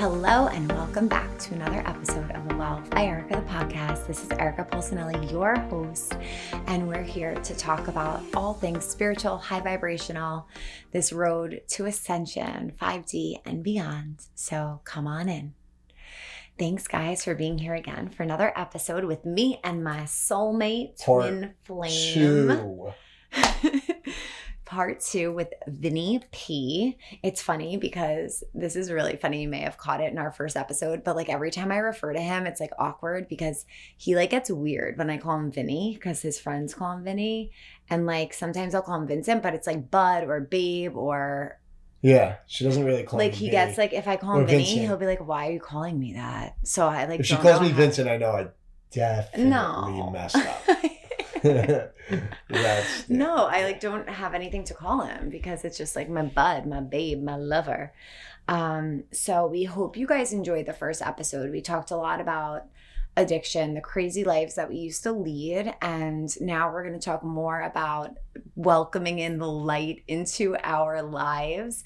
Hello and welcome back to another episode of the Wealth by Erica, the podcast. This is Erica Polsinelli, your host, and we're here to talk about all things spiritual, high vibrational, this road to ascension, 5D and beyond. So come on in. Thanks, guys, for being here again for another episode with me and my soulmate, twin flame. Part 2 with Vinny P. It's funny because this is really funny. You may have caught it in our first episode, but like every time I refer to him, it's like awkward because he like gets weird when I call him Vinny because his friends call him Vinny. And like sometimes I'll call him Vincent, but it's like Bud or Babe or... Yeah, she doesn't really call like me he Vinny. Gets like, if I call him Vinny, Vincent. He'll be like, why are you calling me that? So I like... If she calls me Vincent, I know I definitely messed up. No, I like don't have anything to call him because it's just like my bud, my babe, my lover. So we hope you guys enjoyed the first episode. We talked a lot about addiction, the crazy lives that we used to lead, and now we're going to talk more about welcoming in the light into our lives.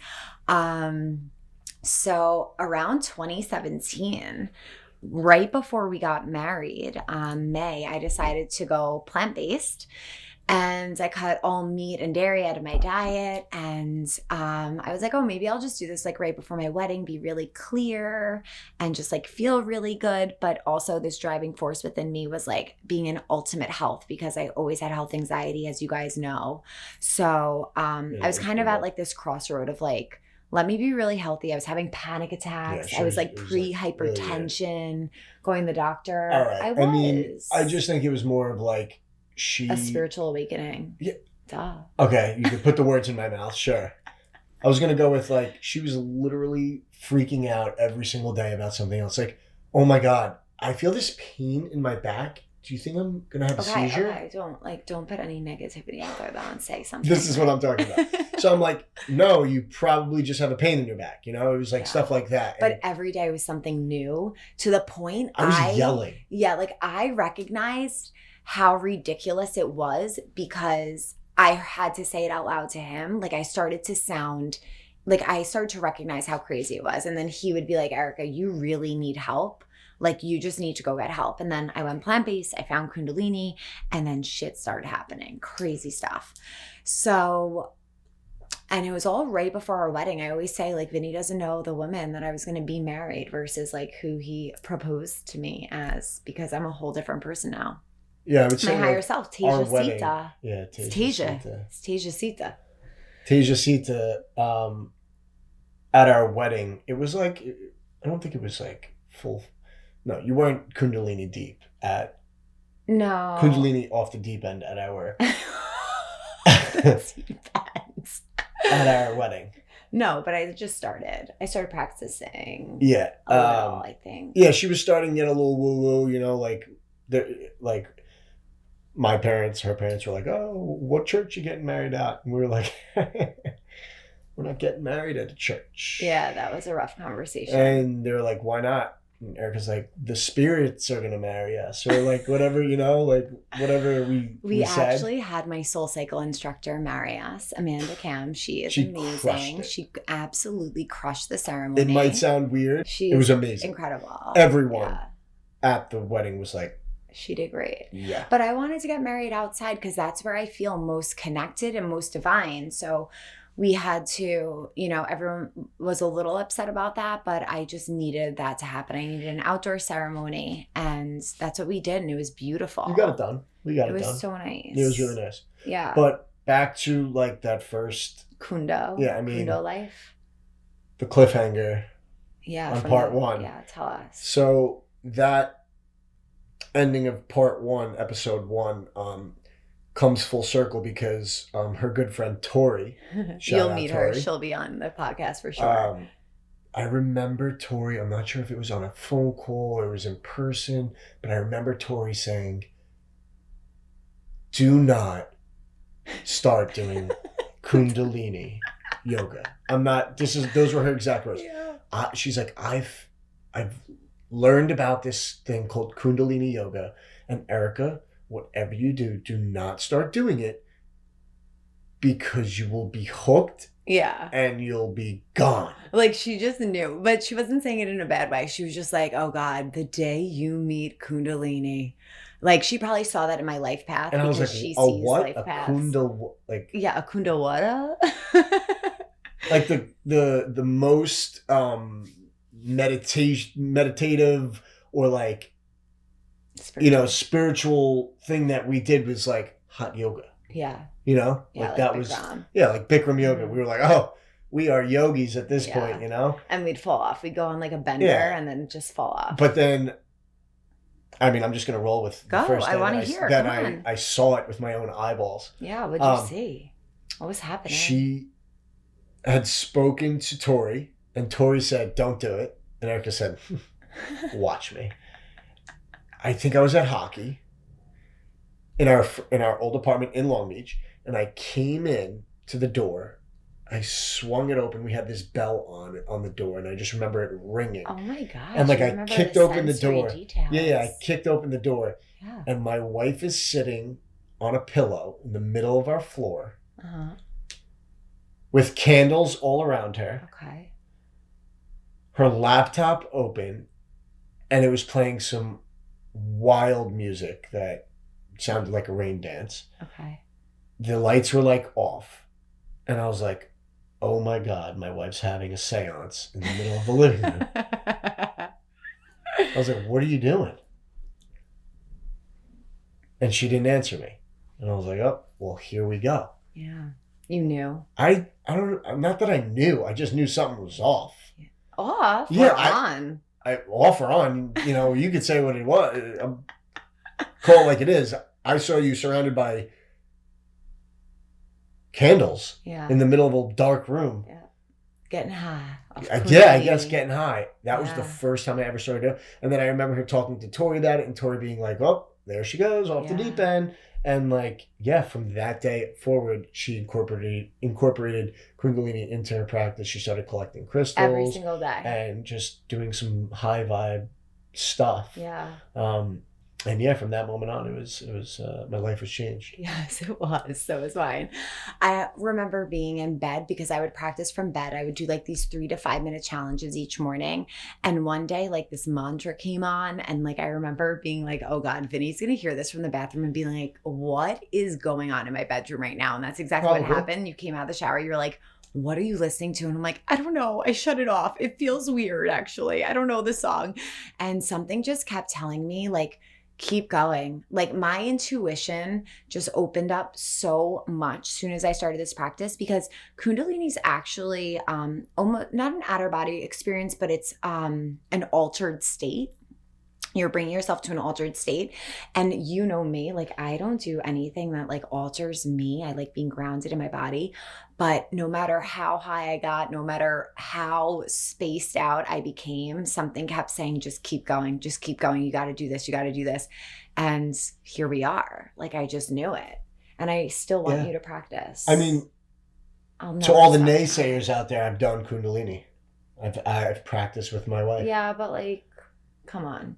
So around 2017, right before we got married, May, I decided to go plant-based, and I cut all meat and dairy out of my diet. And I was like, oh, maybe I'll just do this like right before my wedding, be really clear and just like feel really good. But also this driving force within me was like being in ultimate health because I always had health anxiety, as you guys know. So I was kind of at like this crossroad of like, let me be really healthy. I was having panic attacks. I was like pre-hypertension, really going to the doctor. All right. I mean, I just think it was more of like a spiritual awakening. Yeah. Duh. Okay, you could put the words in my mouth. Sure. I was going to go with like, she was literally freaking out every single day about something else. Like, oh my God, I feel this pain in my back. Do you think I'm going to have a seizure? Okay, don't put any negativity out there though and say something. This is what I'm talking about. So I'm like, no, you probably just have a pain in your back. You know, it was like stuff like that. But every day was something new to the point I was yelling. Yeah, like I recognized how ridiculous it was because I had to say it out loud to him. Like I started to recognize how crazy it was. And then he would be like, Erica, you really need help. Like, you just need to go get help. And then I went plant-based, I found Kundalini, and then shit started happening. Crazy stuff. So, and it was all right before our wedding. I always say, like, Vinny doesn't know the woman that I was going to be married versus, like, who he proposed to me as, because I'm a whole different person now. Yeah, I would say my higher self, Teja Sita. Yeah, Teja. It's Teja Sita. Teja Sita, at our wedding, it was like, I don't think it was like full... No, you weren't Kundalini deep at... No. Kundalini off the deep end at our... Deep ends. At our wedding. No, but I just started. I started practicing. Yeah. A little, I think. Yeah, she was starting to get a little woo-woo, you know, like my parents, her parents were like, oh, what church you getting married at? And we were like... We're not getting married at a church. Yeah, that was a rough conversation. And they were like, why not? And Erica's like, the spirits are going to marry us. Or like, whatever, you know, like whatever we said. Actually had my soul cycle instructor marry us, Amanda Cam. She is amazing. She absolutely crushed the ceremony. It might sound weird. It was amazing. Incredible. Everyone at the wedding was like, she did great. Yeah. But I wanted to get married outside because that's where I feel most connected and most divine. So we had to, you know, everyone was a little upset about that, but I just needed that to happen. I needed an outdoor ceremony, and that's what we did, and it was beautiful. You got it done. We got it done. It was so nice. It was really nice. Yeah. But back to like that first... Kundo. Yeah, I mean... Kundo life. The cliffhanger. Yeah. On part 1. Yeah, tell us. So that ending of part 1, episode 1, comes full circle because her good friend Tori, you'll meet her. She'll be on the podcast for sure. I remember Tori, I'm not sure if it was on a phone call or it was in person, but I remember Tori saying, do not start doing Kundalini yoga. Those were her exact words. Yeah. She's like, I've learned about this thing called Kundalini yoga, and Erica, whatever you do, do not start doing it because you will be hooked Yeah. and you'll be gone. Like, she just knew. But she wasn't saying it in a bad way. She was just like, oh, God, the day you meet Kundalini. Like, she probably saw that in my life path. And I was like, she a sees what? life A paths. like Yeah, a Kundawada. like the most meditative or like spiritual thing that we did was like hot yoga. Yeah. Yeah, like that Bikram. was like Bikram yoga. Mm-hmm. We were like, oh, we are yogis at this point, And we'd fall off. We'd go on like a bender and then just fall off. But then, I mean, I'm just gonna roll with the first I want to hear. That I saw it with my own eyeballs. Yeah, what'd you see? What was happening? She had spoken to Tori, and Tori said, "Don't do it." And Erica said, "Watch me." I think I was at hockey in our old apartment in Long Beach, and I came in to the door. I swung it open. We had this bell on the door, and I just remember it ringing. Oh my gosh! And like I kicked open the door. Details. Yeah, I kicked open the door, and my wife is sitting on a pillow in the middle of our floor, with candles all around her. Okay. Her laptop open, and it was playing some wild music that sounded like a rain dance. Okay. The lights were like off, and I was like, oh my God, my wife's having a seance in the middle of the living room. I was like, what are you doing? And she didn't answer me. And I was like, oh, well, here we go. Yeah. You knew. I don't, not that I knew. I just knew something was off. Off? Yeah, or on? Off or on, you could say what it was. Call it like it is. I saw you surrounded by candles in the middle of a dark room. Yeah. Getting high. I guess getting high. That was the first time I ever started doing it. And then I remember her talking to Tori about it, and Tori being like, oh, there she goes, off the deep end. And like, from that day forward, she incorporated Kundalini into her practice. She started collecting crystals. Every single day. And just doing some high vibe stuff. Yeah. And from that moment on, it was my life was changed. Yes, it was. So was mine. I remember being in bed because I would practice from bed. I would do like these 3 to 5 minute challenges each morning. And one day, like this mantra came on, and like I remember being like, "Oh God, Vinny's gonna hear this from the bathroom and be like, what is going on in my bedroom right now?" And that's exactly what happened. You came out of the shower. You're like, what are you listening to? And I'm like, I don't know. I shut it off. It feels weird, actually. I don't know the song. And something just kept telling me, like, keep going. Like my intuition just opened up so much as soon as I started this practice, because Kundalini is actually almost not an outer body experience, but it's an altered state. You're bringing yourself to an altered state. And you know me, like I don't do anything that like alters me. I like being grounded in my body. But no matter how high I got, no matter how spaced out I became, something kept saying, just keep going, just keep going. You got to do this. You got to do this. And here we are. Like I just knew it. And I still want you to practice. I mean, to all the naysayers out there, I've done Kundalini. I've practiced with my wife. Yeah, but like, come on.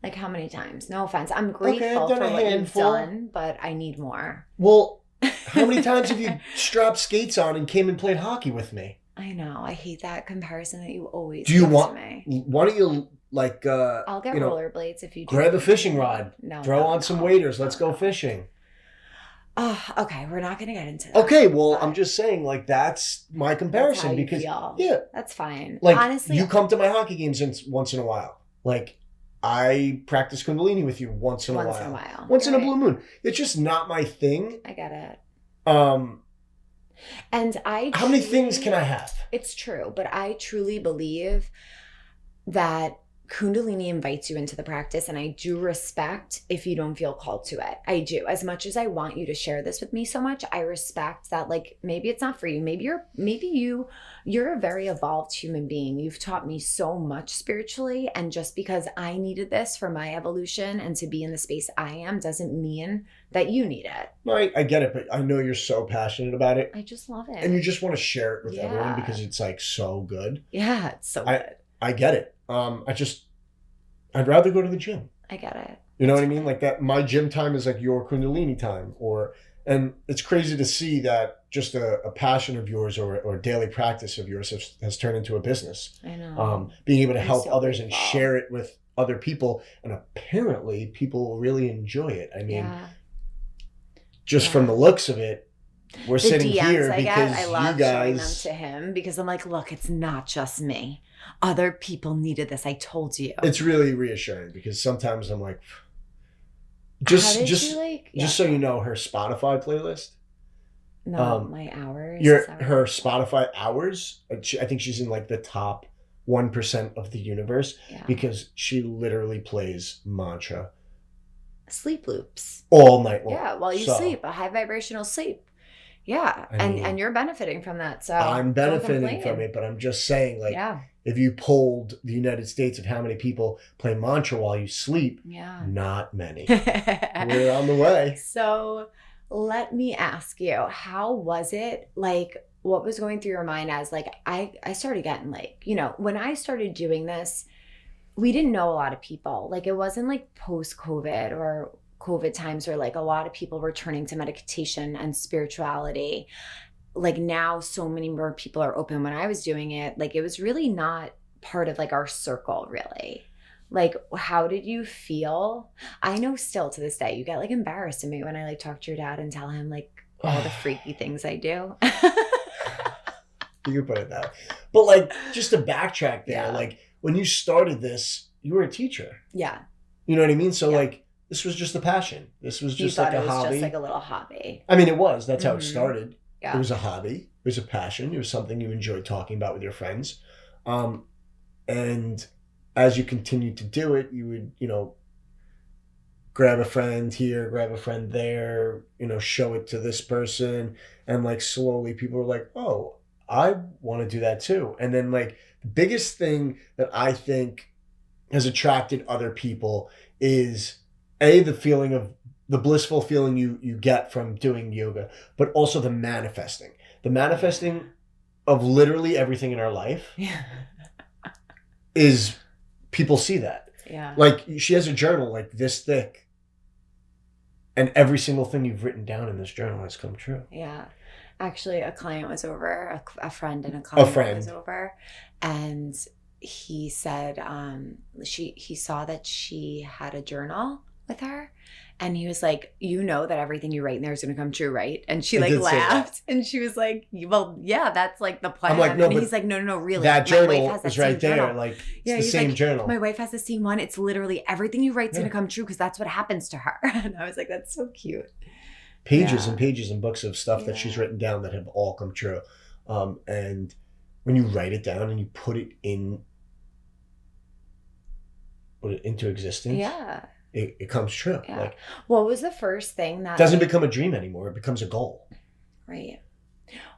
Like how many times? No offense. I'm grateful for what you've done, but I need more. Well, how many times have you strapped skates on and came and played hockey with me? I know. I hate that comparison that you always do. You give want? To me. Why don't you like? I'll get rollerblades if you do. Grab a fishing rod. Throw on some waders. Let's go fishing. Oh, okay. We're not going to get into that. Okay, well, I'm just saying, like, that's my comparison. That's how because you feel. Yeah, that's fine. Like, honestly, you come to my hockey games once in a while. Like, I practice Kundalini with you once in a while. Once in a blue moon. It's just not my thing. I get it. And how many things can I have? It's true, but I truly believe that Kundalini invites you into the practice, and I do respect if you don't feel called to it. I do. As much as I want you to share this with me so much, I respect that. Like maybe it's not for you. Maybe you're a very evolved human being. You've taught me so much spiritually, and just because I needed this for my evolution and to be in the space I am doesn't mean that you need it. No, I get it, but I know you're so passionate about it. I just love it. And you just want to share it with everyone because it's like so good. Yeah, it's so good. I get it. I'd rather go to the gym. I get it. You know what I mean? Like that, my gym time is like your Kundalini time, And it's crazy to see that just a passion of yours or daily practice of yours has turned into a business. I know. Being able to I'm help so others and grateful. share it with other people. And apparently people really enjoy it. I mean, just from the looks of it, we're The sitting DMs here I because get, I you love showing them guys... to him because I'm like, look, it's not just me. Other people needed this. I told you. It's really reassuring because sometimes I'm like, How did just you like? just so you know, her Spotify playlist, No, my hours. her Spotify hours, I think she's in like the top 1% of the universe because she literally plays mantra sleep loops all night long. Yeah, while you sleep, a high vibrational sleep. Yeah, I mean, and you're benefiting from that. So I'm benefiting from it, but I'm just saying, like, if you polled the United States of how many people play mantra while you sleep, not many. We're on the way. So let me ask you, how was it? Like, what was going through your mind as like I started getting like, you know, when I started doing this, we didn't know a lot of people. Like, it wasn't like post-COVID or COVID times where like a lot of people were turning to meditation and spirituality. Like now so many more people are open. When I was doing it, like it was really not part of like our circle really. Like, how did you feel? I know still to this day, you get like embarrassed of me when I like talk to your dad and tell him like all the freaky things I do. You can put it that way. But like, just to backtrack there, like when you started this, you were a teacher. Yeah. You know what I mean? So like, this was just a passion. This was just like a hobby. Just like a little hobby. I mean, it was. That's how it started. Yeah. It was a hobby. It was a passion. It was something you enjoyed talking about with your friends. And as you continued to do it, you would, you know, grab a friend here, grab a friend there, you know, show it to this person. And like slowly people were like, oh, I want to do that too. And then like the biggest thing that I think has attracted other people is the feeling of the blissful feeling you get from doing yoga, but also the manifesting of literally everything in our life is people see that. Yeah. Like she has a journal like this thick and every single thing you've written down in this journal has come true. Yeah. Actually, a client was over, a friend and a client was over, and he said he saw that she had a journal with her, and he was like, you know that everything you write in there is going to come true, right? And she like laughed, and she was like, well, yeah, that's like the plan. I'm like, no, and but he's like, no, really. That journal has that is right there. journal. Like, it's the same journal. My wife has the same one. It's literally everything you write's going to come true because that's what happens to her. And I was like, that's so cute. Pages and pages and books of stuff that she's written down that have all come true. And when you write it down and you put it into existence, it comes true. Yeah. Like, what was the first thing that doesn't become a dream anymore? It becomes a goal. Right.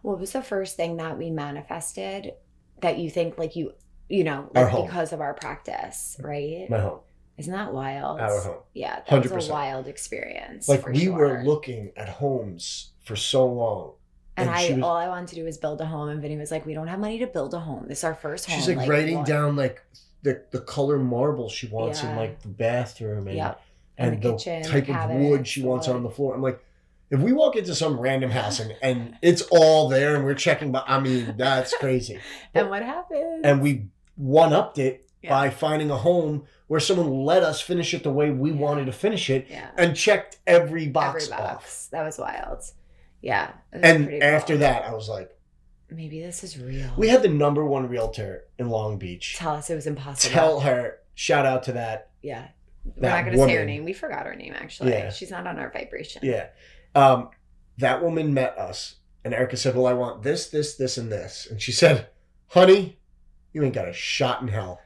What was the first thing that we manifested that you think like you know, like because of our practice, right? My home. Isn't that wild? Our home. Yeah, that 100%. was a wild experience. Like we were looking at homes for so long. And all I wanted to do was build a home. And Vinny was like, we don't have money to build a home. This is our first home. She's like writing down like the color marble she wants in like the bathroom and the kitchen, type of wood she wants on the floor. I'm like, if we walk into some random house and it's all there and we're checking, I mean, that's crazy. And what happened? And we one-upped it by finding a home where someone let us finish it the way we wanted to finish it and checked every box off. That was wild. Yeah. And after that, I was like, maybe this is real. We had the #1 realtor in Long Beach. Tell us it was impossible. Tell her, shout out to that. Yeah. We're not going to say her name. We forgot her name, actually. Yeah. She's not on our vibration. Yeah. That woman met us. And Erica said, well, I want this, this, this, and this. And she said, honey, you ain't got a shot in hell.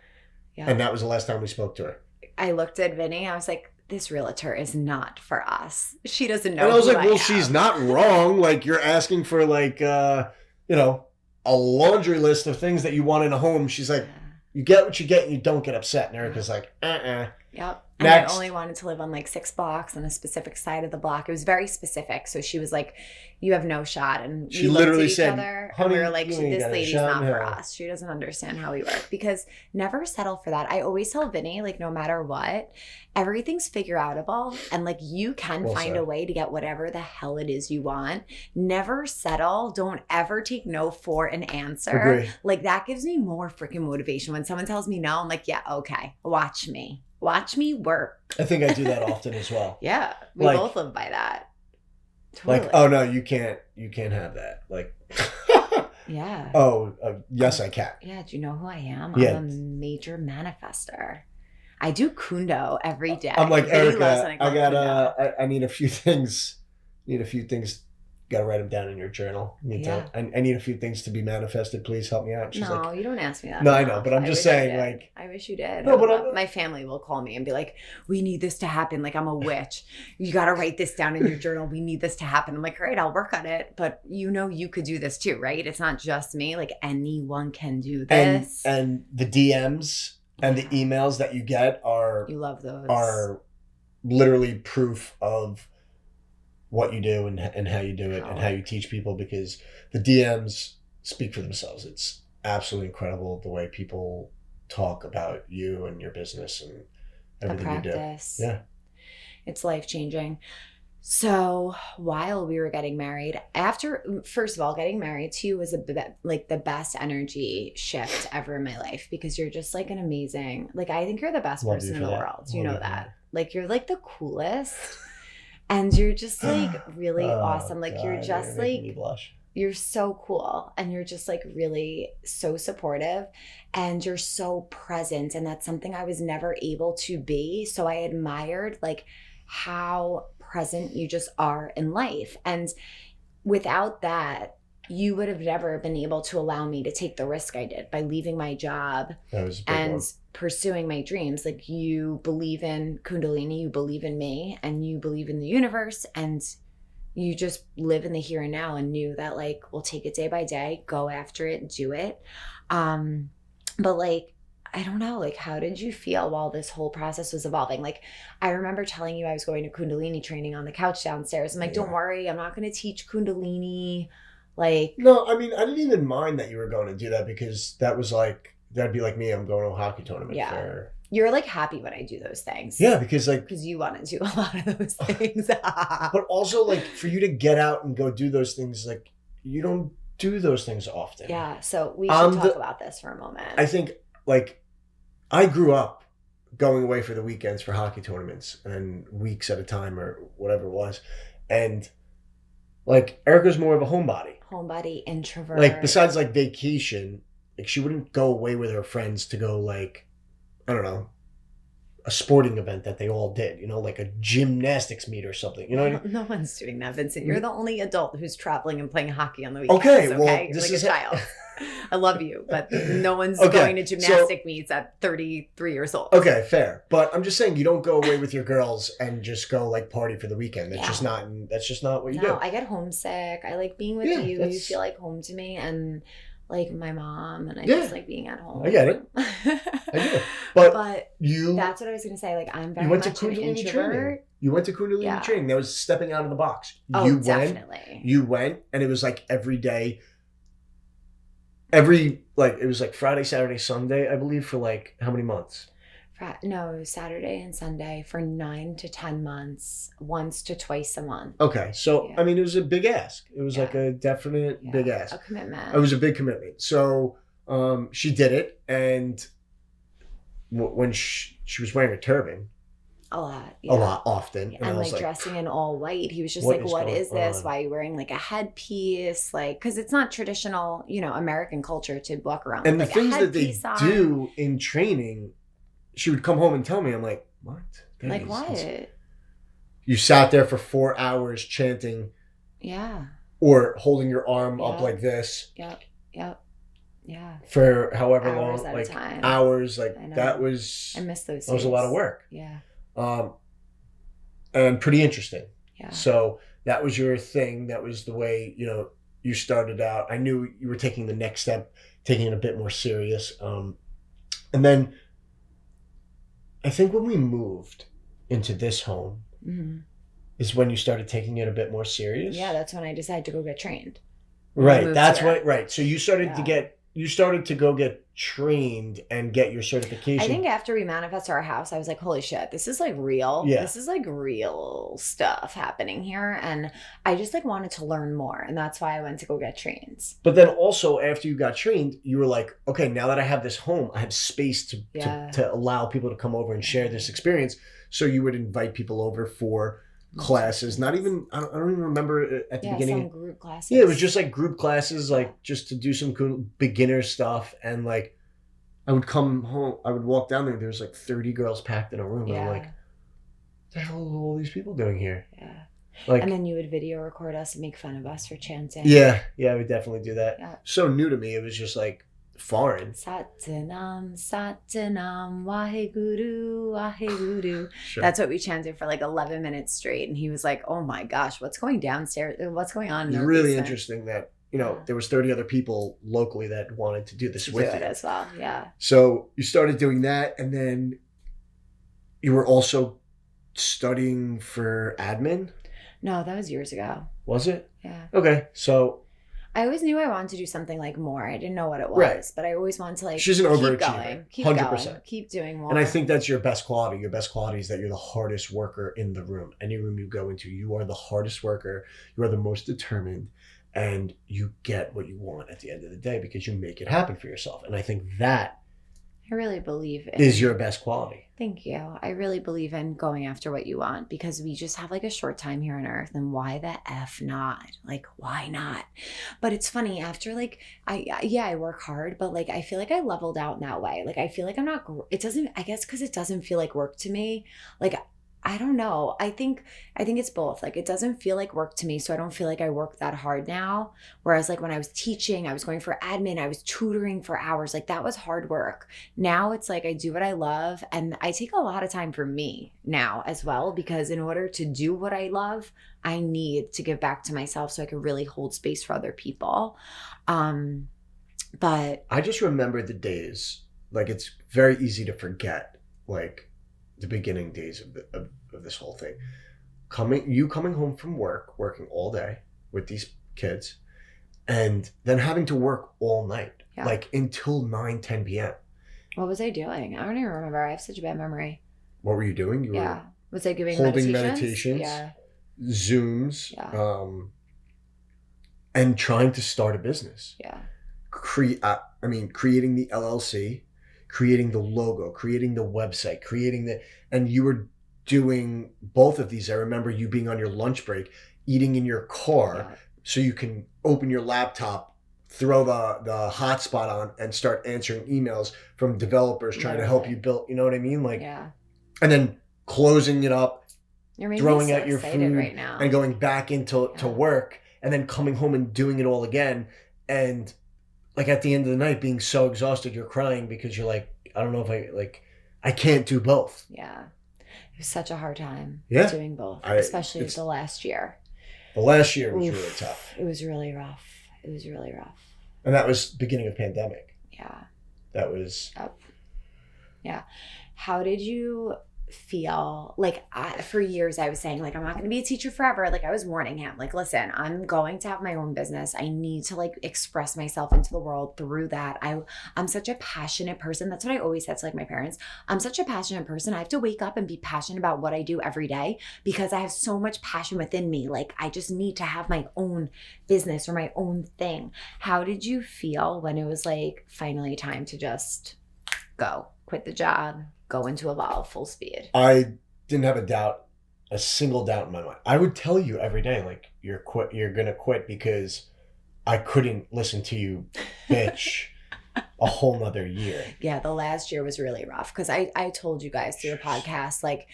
Yeah. And that was the last time we spoke to her. I looked at Vinny. I was like, this realtor is not for us. She doesn't know. And I was like, well, she's not wrong. Like, you're asking for like, you know, a laundry list of things that you want in a home. She's like, you get what you get and you don't get upset. And Erica's like, Yep. And Next. I only wanted to live on like 6 blocks on a specific side of the block. It was very specific. So she was like, you have no shot. And She we literally looked at each said, other and "Honey, we were like, you ain't this got a lady's shot not in for hell." us. She doesn't understand how we work. Because never settle for that. I always tell Vinny, like, no matter what, everything's figure outable. And like, you can Well find said. a way to get whatever the hell it is you want. Never settle. Don't ever take no for an answer. Agree. Like, that gives me more freaking motivation. When someone tells me no, I'm like, yeah, okay, watch me. Watch me work. I think I do that often as well. Yeah, we Like- both live by that. Totally. Like, oh no, you can't have that. Like, Yeah. yes, I can. Yeah, do you know who I am? Yeah. I'm a major manifester. I do kundo every day. I'm like, Vinny loves Erica, when call I it gotta, kundo. I need a few things. Gotta write them down in your journal. Yeah. I need a few things to be manifested. Please help me out. She's No, like, you don't ask me that. No, I enough. know, but I'm just wish I saying, did. like- I wish you did. No, but I'm- my family will call me and be like, we need this to happen. Like, I'm a witch. You got to write this down in your journal. We need this to happen. I'm like, all right, I'll work on it. But you could do this too, right? It's not just me. Like, anyone can do this. and the DMs and the emails that you get You love those. are literally proof of what you do and how you do it and how you teach people, because the DMs speak for themselves. It's absolutely incredible the way people talk about you and your business and the everything you do. practice. Yeah. It's life-changing. So while we were getting married, first of all, getting married to you was like the best energy shift ever in my life, because you're just like an amazing, like, I think you're the best Love you person in for the that. world. You Love know you for that. that. Like, you're like the coolest. And you're just like really Oh, awesome. Like, you're God, just making me like, blush. you're so cool, and you're just like really so supportive, and you're so present. And that's something I was never able to be. So I admired like how present you just are in life. And without that, you would have never been able to allow me to take the risk I did by leaving my job That was a big and one. pursuing my dreams. Like, you believe in Kundalini, you believe in me, and you believe in the universe, and you just live in the here and now, and knew that, like, we'll take it day by day, go after it, do it. But like, I don't know, like, how did you feel while this whole process was evolving? Like, I remember telling you I was going to Kundalini training on the couch downstairs. I'm like, don't worry, I'm not going to teach Kundalini. Like, No, I mean, I didn't even mind that you were going to do that, because that was like, that'd be like me. I'm going to a hockey tournament. Yeah. You're like happy when I do those things. Yeah, because like, Because you want to do a lot of those things. but also like for you to get out and go do those things, like you don't do those things often. Yeah. So we should talk the- about this for a moment. I think like I grew up going away for the weekends for hockey tournaments and weeks at a time or whatever it was. And like Erica's more of a homebody. Homebody, introvert. Like besides like vacation, like she wouldn't go away with her friends to go like, I don't know, a sporting event that they all did, you know, like a gymnastics meet or something. You know what I mean? No one's doing that, Vincent. You're the only adult who's traveling and playing hockey on the weekends. Okay, Okay, well, You're this like is a child. I love you, but no one's Okay, going to gymnastic meets at 33 years old. Okay, fair. But I'm just saying you don't go away with your girls and just go like party for the weekend. That's just not what you do. No, I get homesick. I like being with Yeah, you. You that's- feel like home to me, and like my mom, and I Yeah. just like being at home. I get it. I do. But But you that's what I was gonna say. Like, I'm very you went to much an Kundalini introvert. training. You went to Kundalini Yeah. training. That was stepping out of the box. Oh, you definitely. You went and it was like every day. It was like Friday, Saturday, Sunday, I believe, for like how many months? No, Saturday and Sunday for 9 to 10 months, once to twice a month. Okay, so Yeah. I mean, it was a big ask. It was Yeah. like a definite Yeah, big ask. a commitment. It was a big commitment. So she did it, and when she was wearing a turban a lot. a lot often, Yeah, and I and was like like, dressing in all white. He was just what like, is what going is this? on? Why are you wearing like a headpiece? Like, because it's not traditional, American culture to walk around and the with like things a that they headpiece on. do in training, she would come home and tell me. I'm like, what? That Like, is- what? You sat there for 4 hours chanting Yeah. or holding your arm up Yeah. like this Yep. Yep. Yeah. for however Hours long, at a like time. hours. Like I know. that was I miss those. that was a lot of days. work, Yeah. and pretty interesting. Yeah. So that was your thing. That was the way, you started out. I knew you were taking the next step, taking it a bit more serious. And then I think when we moved into this home Mm-hmm. is when you started taking it a bit more serious. Yeah, that's when I decided to go get trained. Right. moved That's here. what. Right. So you started to go get trained and get your certification. I think after we manifested our house, I was like, holy shit, this is like real. Yeah. This is like real stuff happening here. And I just like wanted to learn more. And that's why I went to go get trains. But then also after you got trained, you were like, okay, now that I have this home, I have space to allow people to come over and share this experience. So you would invite people over for classes. Not even, I don't even remember at the beginning. Some group classes. Yeah, it was just like group classes, like just to do some cool beginner stuff. And like, I would come home, I would walk down there, there's like 30 girls packed in a room. And I'm like, what the hell are all these people doing here? Yeah. Like, and then you would video record us and make fun of us for chanting. Yeah, I would definitely do that. Yeah. So new to me, it was just like foreign. Satanam, Satanam, Waheguru, Waheguru. Sure. That's what we chanted for like 11 minutes straight. And he was like, oh my gosh, what's going downstairs? What's going on? It's really interesting that, there was 30 other people locally that wanted to do this with you. As well, yeah. So you started doing that, and then you were also studying for admin? No, that was years ago. Was it? Yeah. Okay, so I always knew I wanted to do something like more. I didn't know what it was, but I always wanted to like she's an overachiever. Keep 100%. going, keep doing more. And I think that's your best quality. Your best quality is that you're the hardest worker in the room. Any room you go into, you are the hardest worker. You are the most determined, and you get what you want at the end of the day because you make it happen for yourself. And I think that I really believe it is your best quality. Thank you. I really believe in going after what you want because we just have like a short time here on earth, and why the F not? Like, why not? But it's funny after like, I work hard, but like, I feel like I leveled out in that way. Like, I feel like I'm not, I guess cause it doesn't feel like work to me. Like, I don't know. I think it's both. Like, it doesn't feel like work to me, so I don't feel like I work that hard now. Whereas like when I was teaching, I was going for admin, I was tutoring for hours. Like, that was hard work. Now it's like I do what I love, and I take a lot of time for me now as well, because in order to do what I love, I need to give back to myself so I can really hold space for other people. But I just remember the days, like it's very easy to forget, like the beginning days of this whole thing. Coming home from work, working all day with these kids, and then having to work all night, like until 9-10 p.m. What was I doing? I don't even remember. I have such a bad memory. What were you doing? You were was I giving holding meditations? Yeah. Zooms, and trying to start a business. Yeah. Creating the LLC, creating the logo, creating the website, and you were doing both of these. I remember you being on your lunch break, eating in your car, so you can open your laptop, throw the hotspot on, and start answering emails from developers trying to help you build. You know what I mean? Like, and then closing it up, throwing out your food right now, and going back into work, and then coming home and doing it all again. And like at the end of the night, being so exhausted, you're crying because you're like, I don't know if I can't do both. Yeah. It was such a hard time doing both, especially the last year. The last year was really tough. It was really rough. And that was beginning of pandemic. Yeah. That was. Yeah. How did you feel? Like, for years I was saying, like, I'm not going to be a teacher forever. Like, I was warning him, like, listen, I'm going to have my own business. I need to like express myself into the world through that. I'm such a passionate person. That's what I always said to like my parents. I'm such a passionate person. I have to wake up and be passionate about what I do every day because I have so much passion within me. Like, I just need to have my own business or my own thing. How did you feel when it was like finally time to just quit the job, go into Evolve full speed? I didn't have a single doubt in my mind. I would tell you every day, like, you're gonna quit because I couldn't listen to you bitch a whole nother year. Yeah, the last year was really rough because I told you guys through the podcast, like,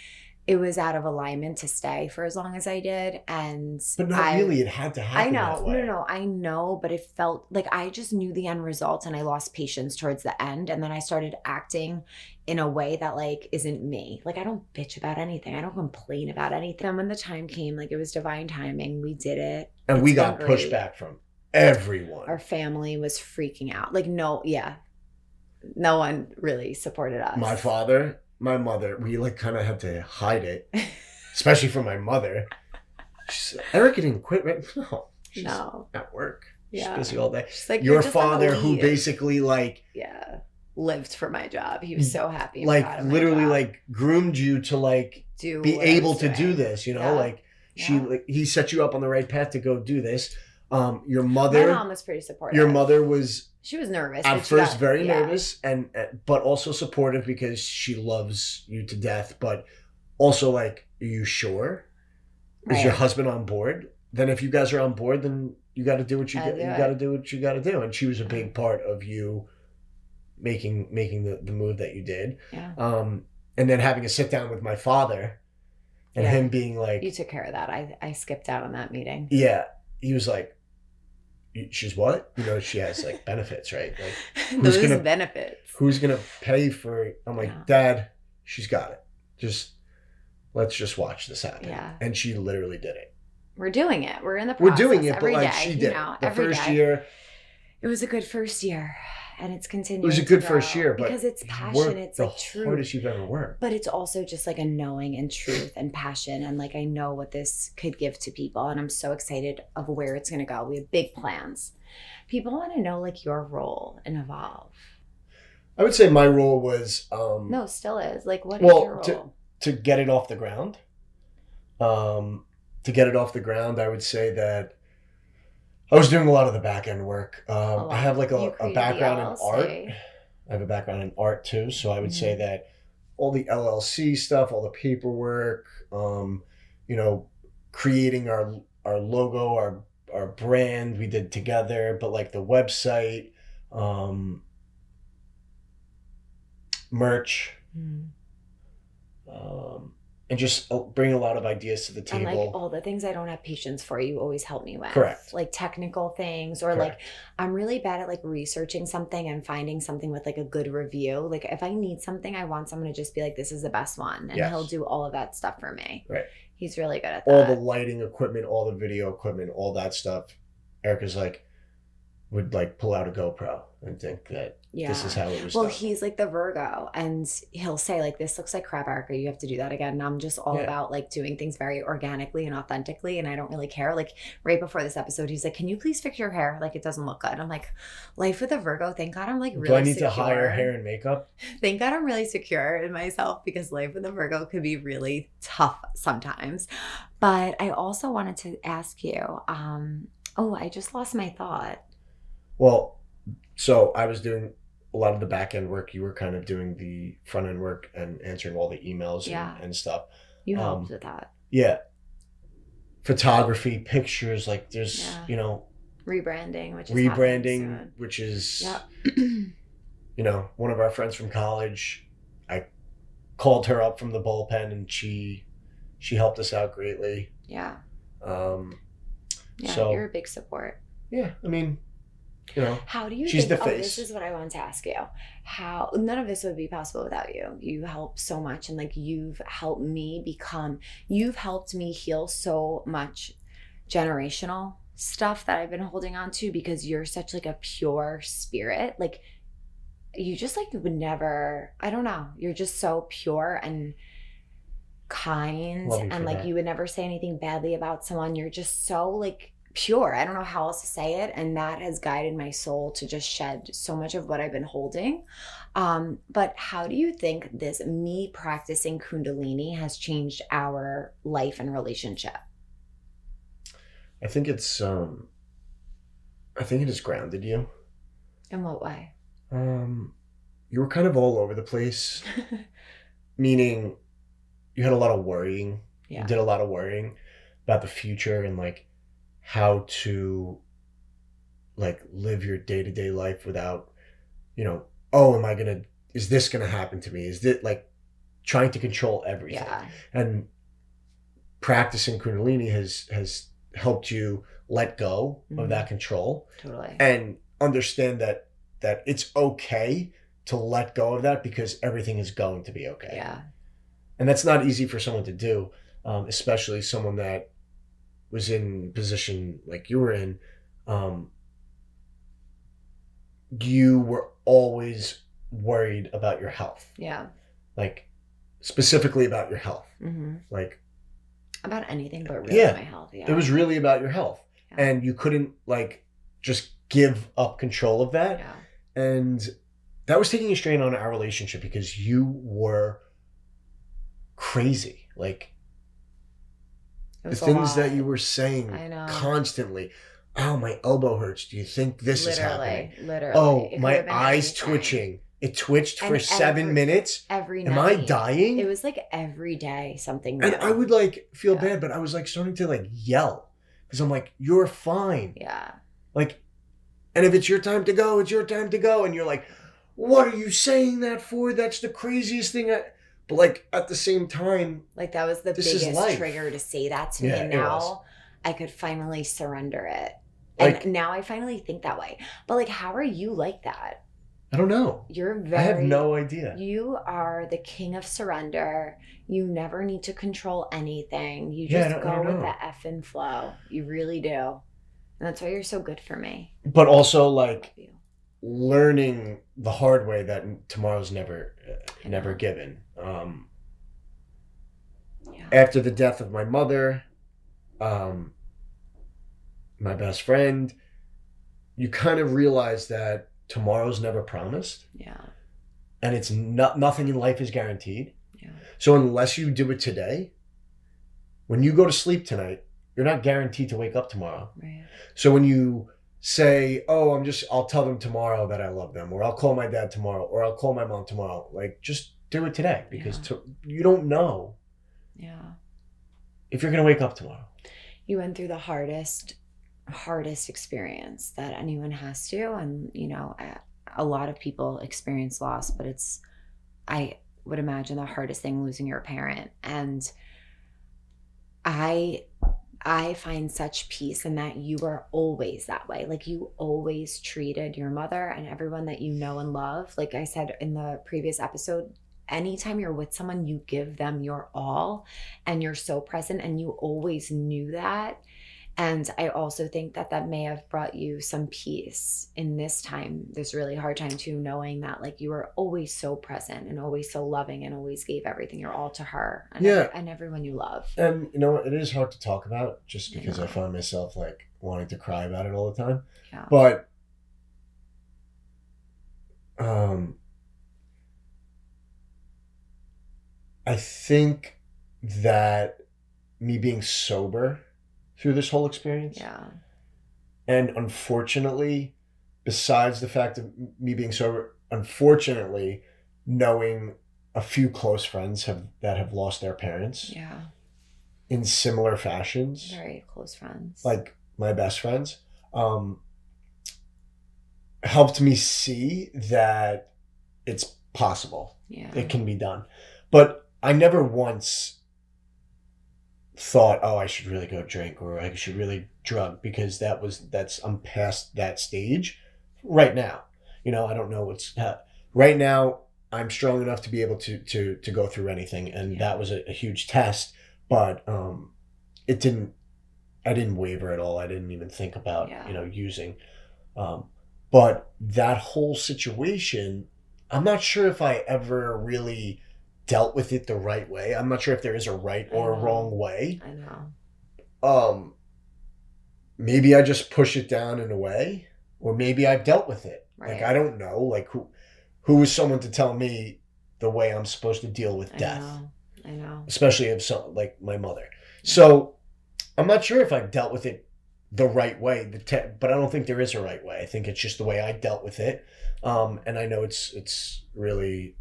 it was out of alignment to stay for as long as I did. But not really. It had to happen. I know. That way. No, I know. But it felt like I just knew the end result and I lost patience towards the end. And then I started acting in a way that like isn't me. Like, I don't bitch about anything. I don't complain about anything. And when the time came, like, it was divine timing. We did it. And we got pushback from everyone. Our family was freaking out. Like, no one really supported us. My father my mother, we like kind of had to hide it, especially from my mother. She said, Erica didn't quit, right? No, she's at work. She's busy all day. She's like, your father, who basically like lived for my job. He was so happy. Like literally like groomed you to like be able to do this, you know, like he set you up on the right path to go do this. Your mother, my mom was pretty supportive. Your mother was, she was nervous at first, very nervous, but also supportive because she loves you to death. But also like, are you sure? Is your husband on board? Then if you guys are on board, then you got to do what you got to do what you got to do. And she was a big part of you making the move that you did. Yeah. And then having a sit down with my father, and him being like, you took care of that. I skipped out on that meeting. Yeah, he was like, she's what? You know, she has like benefits, right? Like those benefits. Who's gonna pay for it? I'm like, Dad, she's got it. Let's just watch this happen. Yeah. And she literally did it. We're doing it. We're in the process. We're doing it, every but like day, she did. The first year. It was a good first year. And it's continuing. It was a good first year, but because it's passion, it's like the hardest you've ever worked. But it's also just like a knowing and truth and passion, and like I know what this could give to people, and I'm so excited of where it's going to go. We have big plans. People want to know like your role in Evolve. I would say my role was no, still is. Like, what is your role? To get it off the ground. To get it off the ground, I would say that I was doing a lot of the back end work. I have like a background in art. I have a background in art too. So I would say that all the LLC stuff, all the paperwork, you know, creating our logo, our brand we did together, but like the website, merch, and just bring a lot of ideas to the table. And like all the things I don't have patience for, you always help me with. Correct. Like technical things, or like I'm really bad at like researching something and finding something with like a good review. Like if I need something, I want someone to just be like, this is the best one. And he'll do all of that stuff for me. Right. He's really good at that. All the lighting equipment, all the video equipment, all that stuff. Erica's like, would like pull out a GoPro and think that this is how it was done. He's like the Virgo, and he'll say like, this looks like crap, Erica, you have to do that again. And I'm just all about like doing things very organically and authentically, and I don't really care. Like right before this episode, he's like, can you please fix your hair? Like it doesn't look good. I'm like, life with a Virgo, thank God I'm like really secure. Do I need to hire hair and makeup? Thank God I'm really secure in myself, because life with a Virgo could be really tough sometimes. But I also wanted to ask you, I just lost my thought. Well, so I was doing a lot of the back end work. You were kind of doing the front end work and answering all the emails and stuff. You helped with that. Yeah. Photography, pictures, like there's, you know. Rebranding, which is, you know, one of our friends from college. I called her up from the bullpen and she helped us out greatly. Yeah. So you're a big support. Yeah. I mean, you know, how do you she's think, the face. This is what I wanted to ask you. How none of this would be possible without you. You help so much, and like you've helped me heal so much generational stuff that I've been holding on to, because you're such like a pure spirit. Like you just like would never, I don't know, you're just so pure and kind, and like you would never say anything badly about someone. You're just so like pure. I don't know how else to say it. And that has guided my soul to just shed so much of what I've been holding. But how do you think me practicing Kundalini has changed our life and relationship? I think it has grounded you. In what way? You were kind of all over the place, meaning you had a lot of worrying. You did a lot of worrying about the future and like how to like live your day-to-day life without, you know, is this gonna happen to me? Is it like trying to control everything? And practicing Kundalini has helped you let go of that control. Totally. And understand that it's okay to let go of that, because everything is going to be okay. Yeah. And that's not easy for someone to do, especially someone that was in position like you were in. You were always worried about your health. Yeah. Like specifically about your health. Mm-hmm. Like, about anything but really yeah, my health. Yeah. it was really about your health. Yeah. And you couldn't like just give up control of that. Yeah. And that was taking a strain on our relationship because you were crazy. Like, It the was a things that lot. you were saying I know. constantly. Oh, my elbow hurts. Do you think this is happening? Literally. Oh, It could my have been eyes anything. twitching. It twitched for And 7 minutes. Every Am night. I dying? It was like every day something new. And I would like feel Yeah. bad, but I was like starting to like yell because I'm like, you're fine. Yeah. Like, and if it's your time to go, it's your time to go. And you're like, what are you saying that for? That's the craziest thing. But like at the same time, Like that was the this is biggest life. trigger to say that to me. Yeah, And it was. now I could finally surrender it. Like- And now I finally think that way. But like, how are you like that? I don't know. You're very... I have no idea. You are the king of surrender. You never need to control anything. You Yeah, just I go don't with know. the effing flow. You really do. And that's why you're so good for me. But also I like love you. learning the hard way that tomorrow's never I never know. given. Yeah. After the death of my mother, my best friend, you kind of realize that tomorrow's never promised, Yeah. and it's not, nothing in life is guaranteed. Yeah. So unless you do it today, when you go to sleep tonight, you're not guaranteed to wake up tomorrow. Right. So when you say, "Oh, I'll tell them tomorrow that I love them," or "I'll call my dad tomorrow," or "I'll call my mom tomorrow," like just do it today because you don't know Yeah. if you're gonna wake up tomorrow. You went through the hardest experience that anyone has to. And, you know, a lot of people experience loss, but I would imagine the hardest thing, losing your parent. And I find such peace in that you were always that way. Like you always treated your mother and everyone that you know and love. Like I said in the previous episode, anytime you're with someone, you give them your all and you're so present, and you always knew that. And I also think that may have brought you some peace in this time, this really hard time too, knowing that like you were always so present and always so loving and always gave everything your all to her and, and everyone you love. And you know, it is hard to talk about just because I I know. find myself like wanting to cry about it all the time. Yeah. But I think that me being sober through this whole experience, Yeah. and unfortunately, besides the fact of me being sober, unfortunately, knowing a few close friends that have lost their parents Yeah. in similar fashions, Very close friends. like my best friends, helped me see that it's possible. Yeah. It can be done. But I never once thought, oh, I should really go drink or I should really drug, because I'm past that stage right now. You know, I don't know right now. I'm strong enough to be able to go through anything, and that was a huge test. But I didn't waver at all. I didn't even think about using. But that whole situation, I'm not sure if I ever really dealt with it the right way. I'm not sure if there is a right or a wrong way. I know. Maybe I just push it down in a way, or maybe I've dealt with it. Right. Like I don't know. Like who is someone to tell me the way I'm supposed to deal with death? I know. Especially if like my mother. So I'm not sure if I've dealt with it the right way. But I don't think there is a right way. I think it's just the way I dealt with it. And I know it's really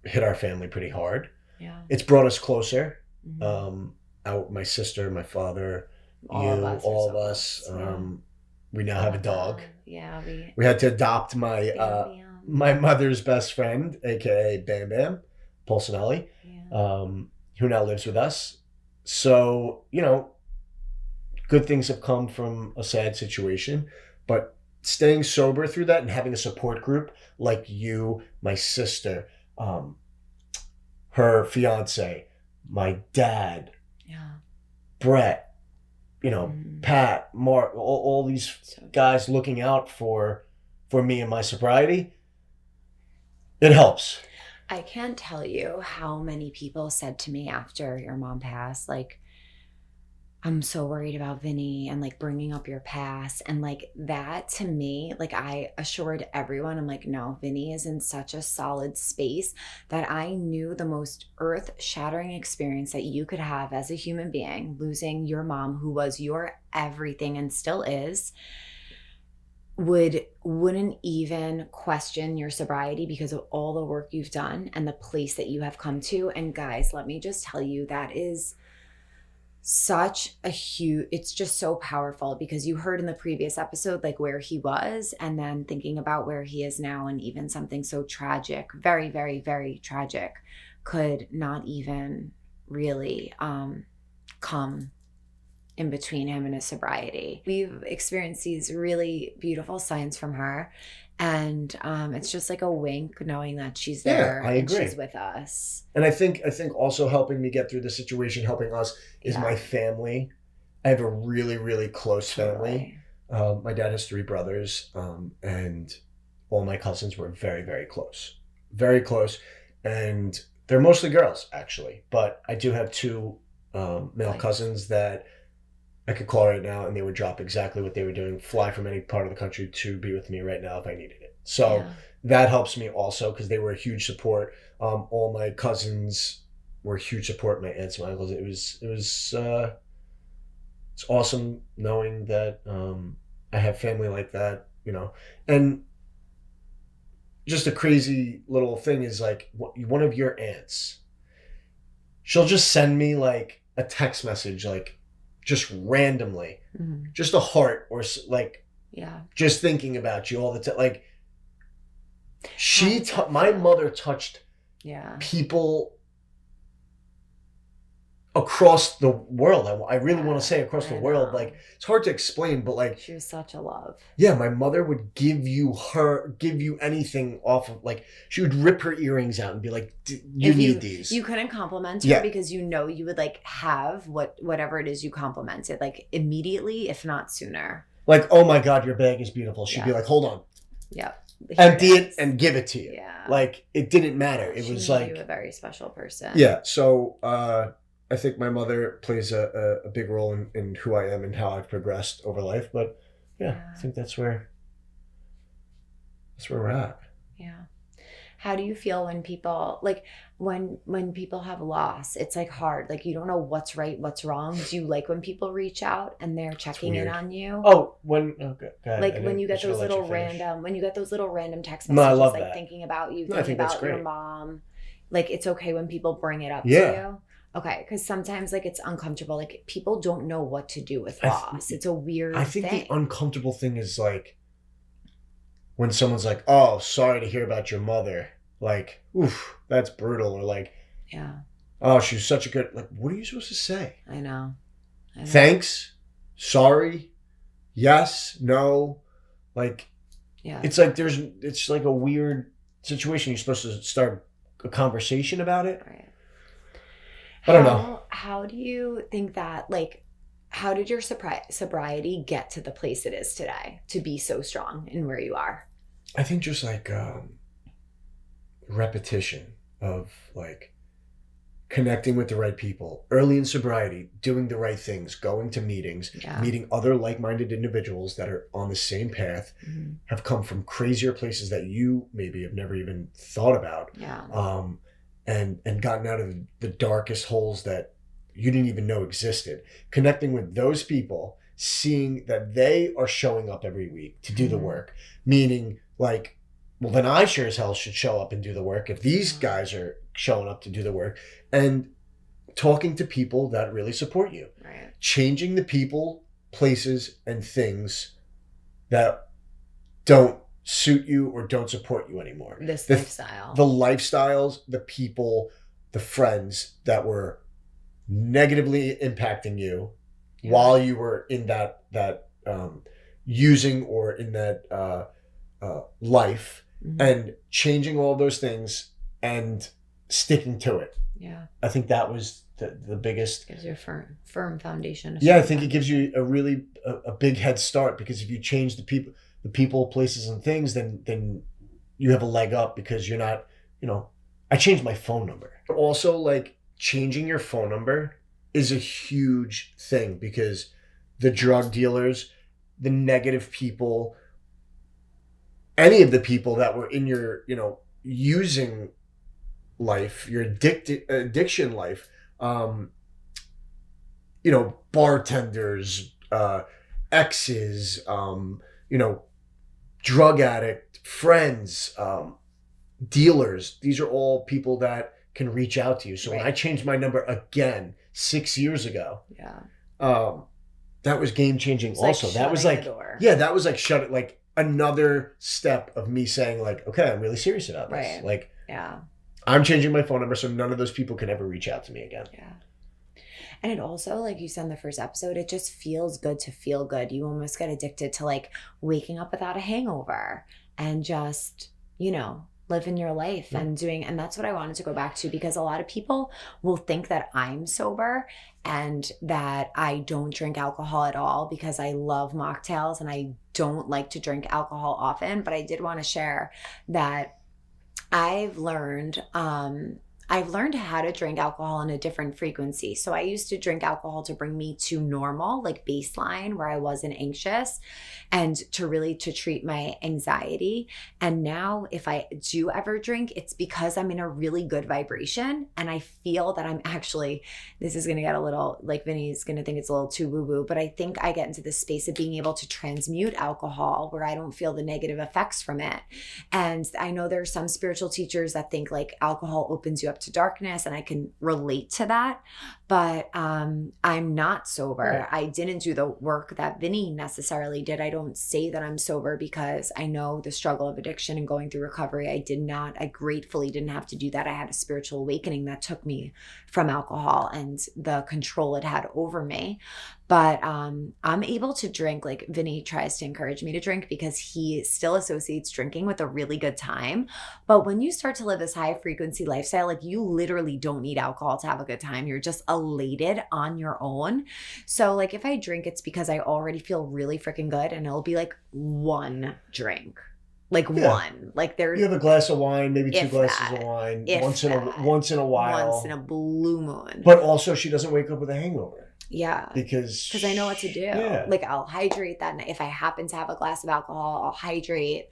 hit our family pretty hard. Yeah. It's brought us closer. Mm-hmm. My sister, my father, all of us. Yeah. We now have a dog. Yeah, we had to adopt my my mother's best friend, aka Bam Bam Polsinelli, who now lives with us. So, you know, good things have come from a sad situation, but staying sober through that and having a support group like you, my sister, her fiance, my dad, Brett, you know, Pat, Mark, all these guys looking out for me and my sobriety, it helps. I can't tell you how many people said to me after your mom passed, like, I'm so worried about Vinny and like bringing up your past. And like that to me, like I assured everyone, I'm like, no, Vinny is in such a solid space that I knew the most earth shattering experience that you could have as a human being, losing your mom, who was your everything and still is, wouldn't even question your sobriety because of all the work you've done and the place that you have come to. And guys, let me just tell you, that is such a huge, it's just so powerful, because you heard in the previous episode like where he was, and then thinking about where he is now, and even something so tragic, very, very, very tragic, could not even really come in between him and his sobriety. We've experienced these really beautiful signs from her, and it's just like a wink knowing that she's there, I and agree. she's with us. And I think also helping me get through the situation, helping us, is my family. I have a really, really close family. My dad has 3 brothers, and all my cousins were very, very close. Very close. And they're mostly girls, actually. But I do have 2 male cousins that I could call right now, and they would drop exactly what they were doing, fly from any part of the country to be with me right now if I needed it. So that helps me also, because they were a huge support. All my cousins were a huge support. My aunts, my uncles. It's awesome knowing that I have family like that, you know. And just a crazy little thing is like one of your aunts, she'll just send me like a text message, like just randomly, just a heart, or like just thinking about you all the time. Like my mother touched people across the world. I really want to say across the world. Like, it's hard to explain, but like, she was such a love. Yeah, my mother would give you anything off of, like, she would rip her earrings out and be like, you need these. You couldn't compliment her because you know you would like have whatever it is you complimented, like immediately, if not sooner. Like, oh my God, your bag is beautiful. She'd be like, hold on. Empty it and give it to you. Yeah. Like, it didn't matter. It was like, you a very special person. Yeah. So I think my mother plays a big role in who I am and how I've progressed over life. But I think that's where we're at. Yeah. How do you feel when people when people have loss? It's like hard. Like, you don't know what's right, what's wrong. Do you like when people reach out and they're checking in on you? Oh, go ahead. Like when you get those little random text messages, I love like that. Thinking about you, I think about your mom. Like, it's okay when people bring it up to you. Okay, because sometimes like it's uncomfortable. Like, people don't know what to do with loss. It's a weird thing. I think the uncomfortable thing is like when someone's like, "Oh, sorry to hear about your mother." Like, oof, that's brutal. Or like, oh, she's such a good. Like, what are you supposed to say? I know. Thanks. Sorry. Yes. No. Like, it's like it's like a weird situation. You're supposed to start a conversation about it. Right. I don't know. How do you think that, like, how did your sobriety get to the place it is today, to be so strong in where you are? I think just like repetition of like connecting with the right people early in sobriety, doing the right things, going to meetings, meeting other like-minded individuals that are on the same path, have come from crazier places that you maybe have never even thought about. And gotten out of the darkest holes that you didn't even know existed. Connecting with those people, seeing that they are showing up every week to do the work. Meaning, like, well, then I sure as hell should show up and do the work if these guys are showing up to do the work. And talking to people that really support you. Right. Changing the people, places, and things that don't suit you or don't support you anymore. The lifestyle. The lifestyles, the people, the friends that were negatively impacting you while you were in that using or in that life, and changing all those things and sticking to it. Yeah. I think that was the biggest. Gives you a firm foundation. I think it gives you a really a big head start, because if you change the people, places, and things, then you have a leg up, because you're not, I changed my phone number. Also, like, changing your phone number is a huge thing because the drug dealers, the negative people, any of the people that were in your, using life, your addiction life, bartenders, exes, drug addict, friends, dealers. These are all people that can reach out to you. So when I changed my number again 6 years ago, that was game changing. Also, that was like, that was like shut it, like another step of me saying like, okay, I'm really serious about this. Like, I'm changing my phone number so none of those people can ever reach out to me again. Yeah. And it also, like you said in the first episode, it just feels good to feel good. You almost get addicted to like waking up without a hangover and just, living your life and that's what I wanted to go back to, because a lot of people will think that I'm sober and that I don't drink alcohol at all because I love mocktails and I don't like to drink alcohol often. But I did want to share that I've learned how to drink alcohol in a different frequency. So I used to drink alcohol to bring me to normal, like baseline, where I wasn't anxious, and to treat my anxiety. And now if I do ever drink, it's because I'm in a really good vibration and I feel that I'm actually, this is going to get a little, like Vinny's going to think it's a little too woo-woo, but I think I get into this space of being able to transmute alcohol where I don't feel the negative effects from it. And I know there are some spiritual teachers that think like alcohol opens you up to darkness, and I can relate to that, but I'm not sober. I didn't do the work that Vinny necessarily did. I don't say that I'm sober because I know the struggle of addiction and going through recovery. I gratefully didn't have to do that. I had a spiritual awakening that took me from alcohol and the control it had over me. But I'm able to drink. Like Vinny tries to encourage me to drink because he still associates drinking with a really good time. But when you start to live this high frequency lifestyle, like you literally don't need alcohol to have a good time. You're just elated on your own. So like if I drink, it's because I already feel really freaking good, and it'll be like one drink. Like one. Like there's, you have a glass of wine, maybe two glasses of wine once in a while. Once in a blue moon. But also she doesn't wake up with a hangover. Yeah. Because I know what to do. Yeah. Like I'll hydrate that night. If I happen to have a glass of alcohol, I'll hydrate.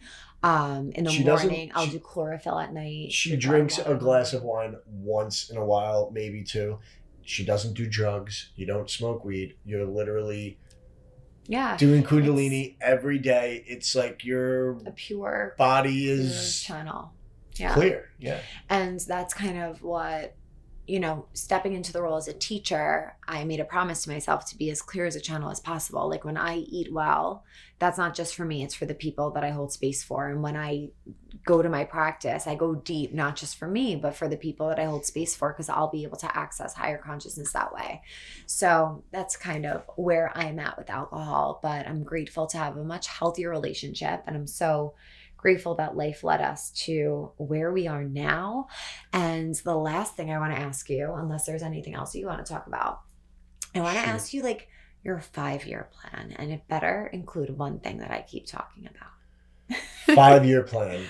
In the morning, I'll do chlorophyll at night. She drinks a glass of wine once in a while, maybe two. She doesn't do drugs. You don't smoke weed. You're literally doing Kundalini every day. It's like a pure body is channel. Clear. Yeah. And that's kind of what, stepping into the role as a teacher, I made a promise to myself to be as clear as a channel as possible. Like when I eat well, that's not just for me, it's for the people that I hold space for. And when I go to my practice, I go deep, not just for me, but for the people that I hold space for, because I'll be able to access higher consciousness that way. So that's kind of where I'm at with alcohol. But I'm grateful to have a much healthier relationship. And I'm so grateful that life led us to where we are now. And the last thing I want to ask you, unless there's anything else you want to talk about, I want to ask you like your 5-year plan, and it better include one thing that I keep talking about. 5-year plan.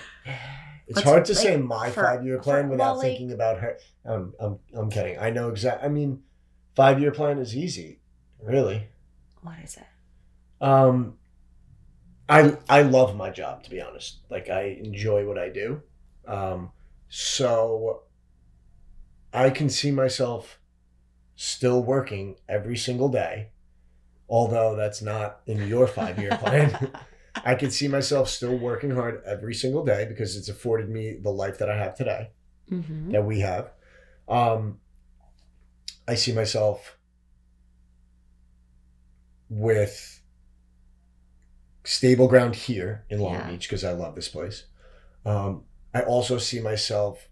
It's hard to say my 5-year plan without thinking about her. I'm kidding. I know exactly. I mean, 5-year plan is easy, really. What is it? I love my job, to be honest. Like I enjoy what I do. So I can see myself still working every single day, although that's not in your 5-year plan. I can see myself still working hard every single day because it's afforded me the life that I have today, that we have. I see myself with stable ground here in Long Beach because I love this place. I also see myself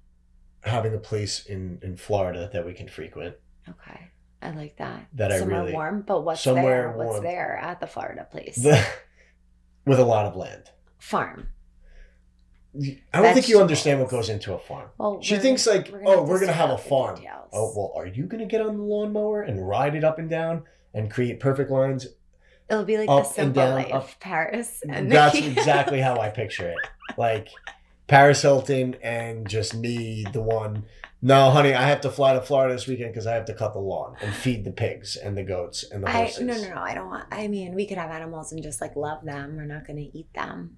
having a place in Florida that we can frequent. Okay. I like that. Somewhere warm, but what's there? What's there at the Florida place? With a lot of land. Farm. I don't think you understand what goes into a farm. Well, she thinks like, we're going to have a farm. Oh, well, are you going to get on the lawnmower and ride it up and down and create perfect lines? It'll be like the Simple Life, Paris. And that's exactly how I picture it. Like, Paris Hilton and just me, the one. No, honey, I have to fly to Florida this weekend because I have to cut the lawn and feed the pigs and the goats and the horses. No. I don't want. I mean, we could have animals and just like love them. We're not going to eat them.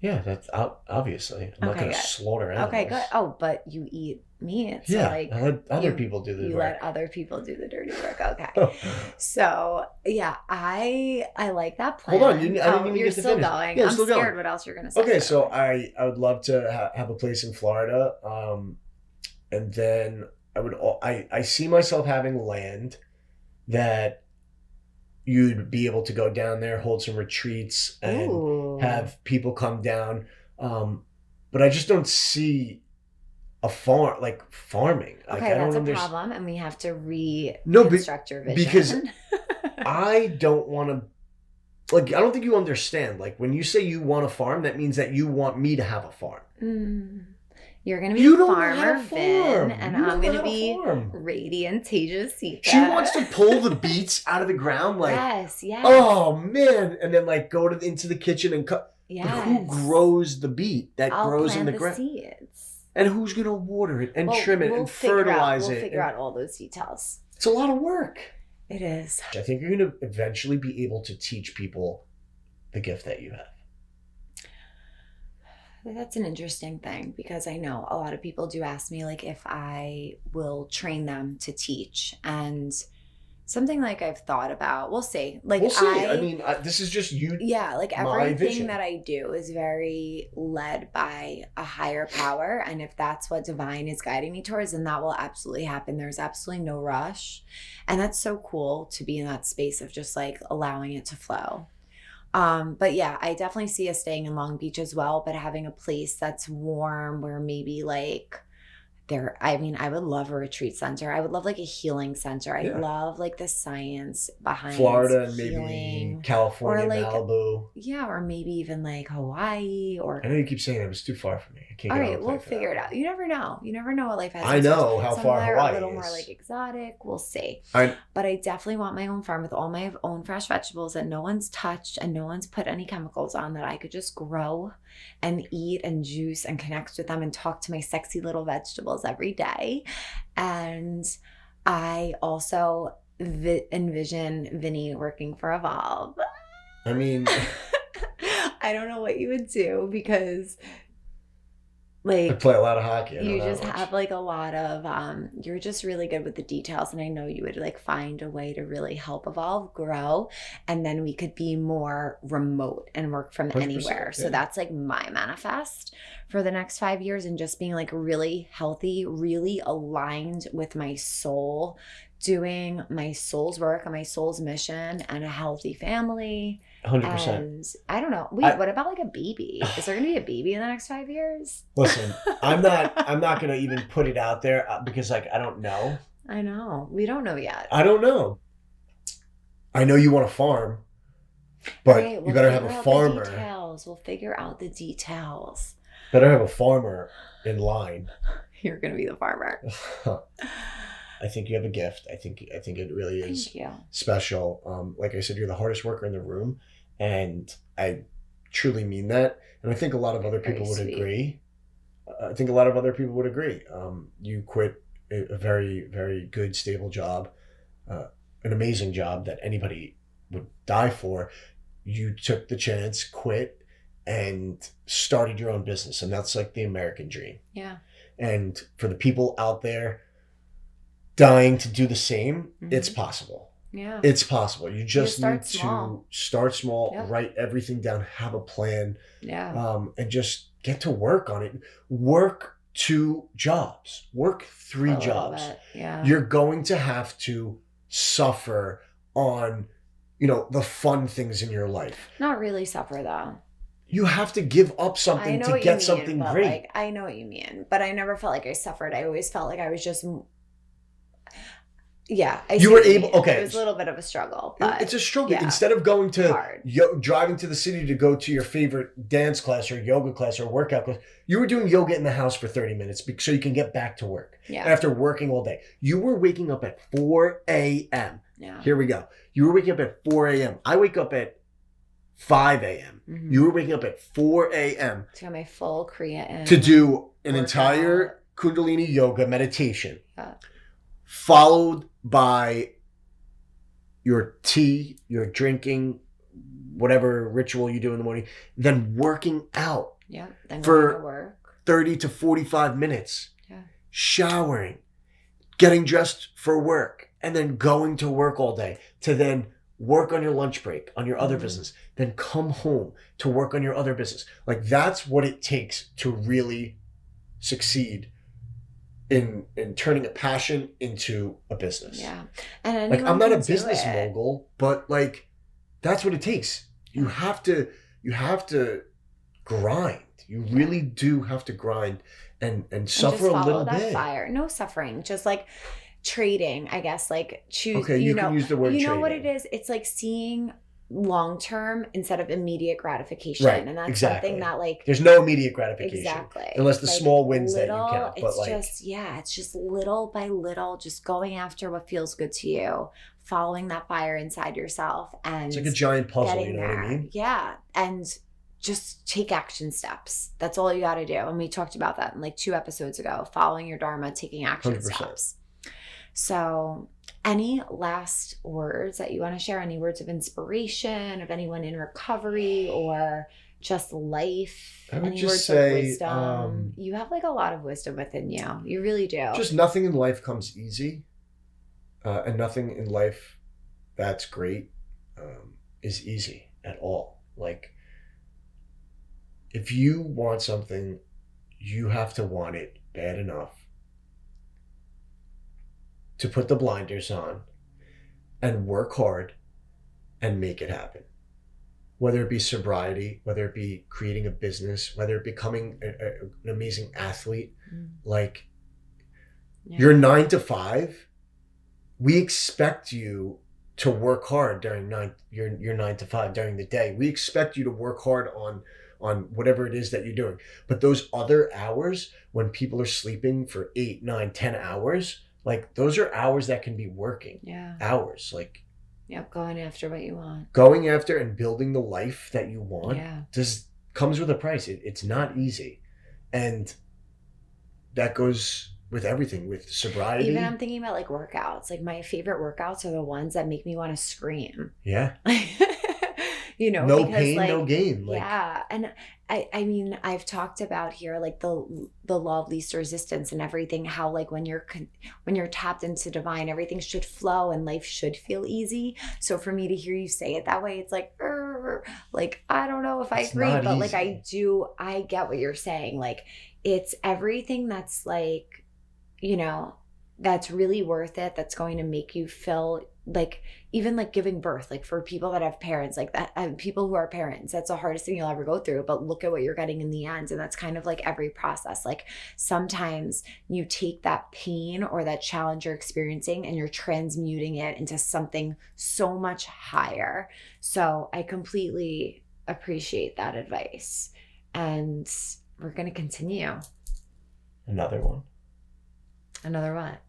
Yeah, that's obviously. I'm not going to slaughter animals. Okay, good. Oh, but you eat meat. So yeah, like I let other people do the work. You let other people do the dirty work. Okay. So yeah, I like that plan. Hold on, I didn't even you're get to still finish. going. Yeah, I'm still scared going. what else you're going to say. Okay, so I would love to have a place in Florida, and then I see myself having land that you'd be able to go down there, hold some retreats, and have people come down. But I just don't see a farm, like farming. Like, okay, that's a problem, and we have to reconstruct your vision. Because I don't want to. Like, I don't think you understand. Like, when you say you want a farm, that means that you want me to have a farm. You're going to be a farmer, Vin, and I'm going to be Radiant Tasia. She wants to pull the beets out of the ground, like, yes. Oh, man. And then, like, go into the kitchen and cut. Yes. But who grows the beet that grows in the ground? Seeds. And who's going to water it and trim it and fertilize it? We'll figure out all those details. It's a lot of work. It is. I think you're going to eventually be able to teach people the gift that you have. That's an interesting thing because I know a lot of people do ask me like if I will train them to teach, and something like I've thought about. We'll see. Like we'll see. I mean, this is just you. Yeah, like everything that I do is very led by a higher power, and if that's what divine is guiding me towards, then that will absolutely happen. There's absolutely no rush, and that's so cool to be in that space of just like allowing it to flow. But yeah, I definitely see us staying in Long Beach as well, but having a place that's warm where maybe like I would love a retreat center. I would love like a healing center. I love like the science behind Florida and healing. Maybe California, or like, Malibu. Yeah, or maybe even like Hawaii or. I know you keep saying it was too far for me. I can't. All right, we'll figure it out. You never know. You never know what life has. I know how far Hawaii is. A little more like exotic. We'll see. But I definitely want my own farm with all my own fresh vegetables that no one's touched and no one's put any chemicals on, that I could just grow and eat and juice and connect with them and talk to my sexy little vegetables every day. And I also envision Vinny working for Evolve. I mean, I don't know what you would do because like I play a lot of hockey. You just have like a lot of you're just really good with the details, and I know you would like find a way to really help Evolve grow, and then we could be more remote and work from anywhere. So that's like my manifest for the next 5 years, and just being like really healthy, really aligned with my soul, doing my soul's work and my soul's mission, and a healthy family. 100%. And I don't know. Wait, what about like a baby? Is there going to be a baby in the next 5 years? Listen, I'm not going to even put it out there because like I don't know. I know. We don't know yet. I don't know. I know you want a farm, but you better have a farmer. We'll figure out the details. Better have a farmer in line. You're going to be the farmer. I think you have a gift. I think it really is special. Like I said, you're the hardest worker in the room, and I truly mean that. And I think a lot of other people would agree. You quit a very, very good, stable job, an amazing job that anybody would die for. You took the chance, quit, and started your own business, and that's like the American dream. Yeah. And for the people out there dying to do the same, it's possible. Yeah. It's possible. You just need to start small, write everything down, have a plan, and just get to work on it. Work 2 jobs, work 3 jobs. Yeah. You're going to have to suffer on, the fun things in your life. Not really suffer though. You have to give up something to get something great. Like, I know what you mean, but I never felt like I suffered. I always felt like I was just... Yeah, you were able. Okay, it was a little bit of a struggle, but it's a struggle. Yeah, instead of going to driving to the city to go to your favorite dance class or yoga class or workout class, you were doing yoga in the house for 30 minutes so you can get back to work. Yeah. After working all day, you were waking up at 4 a.m. Yeah. Here we go. You were waking up at 4 a.m. I wake up at 5 a.m. Mhm. You were waking up at 4 a.m. To get my full creatine. to do an Workout. entire Kundalini yoga meditation, Yeah. followed by your tea, your drinking, whatever ritual you do in the morning, then working out Yeah. Then for going to work. 30 to 45 minutes, Yeah. showering, getting dressed for work, and then going to work all day to then work on your lunch break, on your other business, then come home to work on your other business. Like, that's what it takes to really succeed in turning a passion into a business. Yeah. And Like, I'm not a can do business it. mogul, but like, that's what it takes. You have to grind. You really do have to grind and suffer just a little follow that bit. fire. No suffering. Just like trading, I guess. Like choose. Okay, you can use the word You know what it trading. is? It's like seeing long term instead of immediate gratification, Right, and that's exactly. something that like There's no immediate gratification. exactly Unless the like, small wins little, that you count. But it's like, it's just little by little, just going after what feels good to you, following that fire inside yourself, and it's like a giant puzzle, getting you know there. what I mean? Yeah, and just take action steps. That's all you got to do. And we talked about that in like 2 episodes ago, following your Dharma, taking action 100%. steps. So any last words that you want to share? Any words of inspiration of anyone in recovery or just life? I would Any just words say, of wisdom? You have like a lot of wisdom within you. You really do. Just nothing in life comes easy. And nothing in life that's great is easy at all. Like, if you want something, you have to want it bad enough to put the blinders on and work hard and make it happen. Whether it be sobriety, whether it be creating a business, whether it becoming an amazing athlete, like your 9 to 5, we expect you to work hard during your 9 to 5 during the day. We expect you to work hard on whatever it is that you're doing. But those other hours when people are sleeping for 8, 9, 10 hours, like, those are hours that can be working. Yeah. Hours. Like, Yep, going after what you want. Going after and building the life that you want Yeah. comes with a price. It's not easy. And that goes with everything, with sobriety. Even I'm thinking about like workouts. Like my favorite workouts are the ones that make me want to scream. Yeah. You know, no because, pain, like, no gain. Like, yeah. And I mean, I've talked about here like the law of least resistance and everything, how like when you're tapped into divine, everything should flow and life should feel easy. So for me to hear you say it that way, it's like I don't know if I agree, but like I get what you're saying. Like, it's everything that's like, you know, that's really worth it, that's going to make you feel like, even like giving birth, like for people that have parents like that, people who are parents, that's the hardest thing you'll ever go through, but look at what you're getting in the end. And that's kind of like every process. Like sometimes you take that pain or that challenge you're experiencing and you're transmuting it into something so much higher. So I completely appreciate that advice, and we're going to continue. Another one. Another what?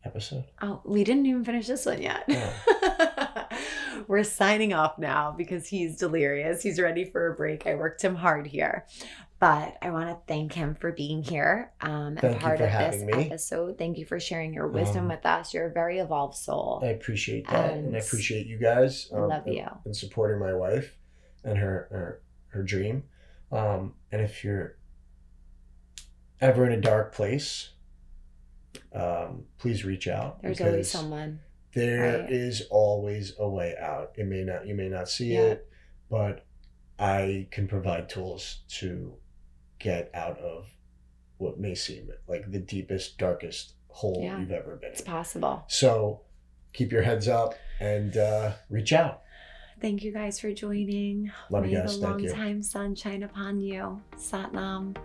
Episode. Oh, we didn't even finish this one yet. Yeah. We're signing off now because he's delirious. He's ready for a break. I worked him hard here. But I want to thank him for being here and part of this episode. Thank you for sharing your wisdom with us. You're a very evolved soul. I appreciate that. And I appreciate you guys. I love you. And supporting my wife and her dream. And if you're ever in a dark place, please reach out. There's always someone. There is always a way out. You may not see it, but I can provide tools to get out of what may seem like the deepest, darkest hole you've ever been in. It's possible. So keep your heads up and reach out. Thank you guys for joining. Love you guys. May the Thank you. long time sunshine upon you. Satnam.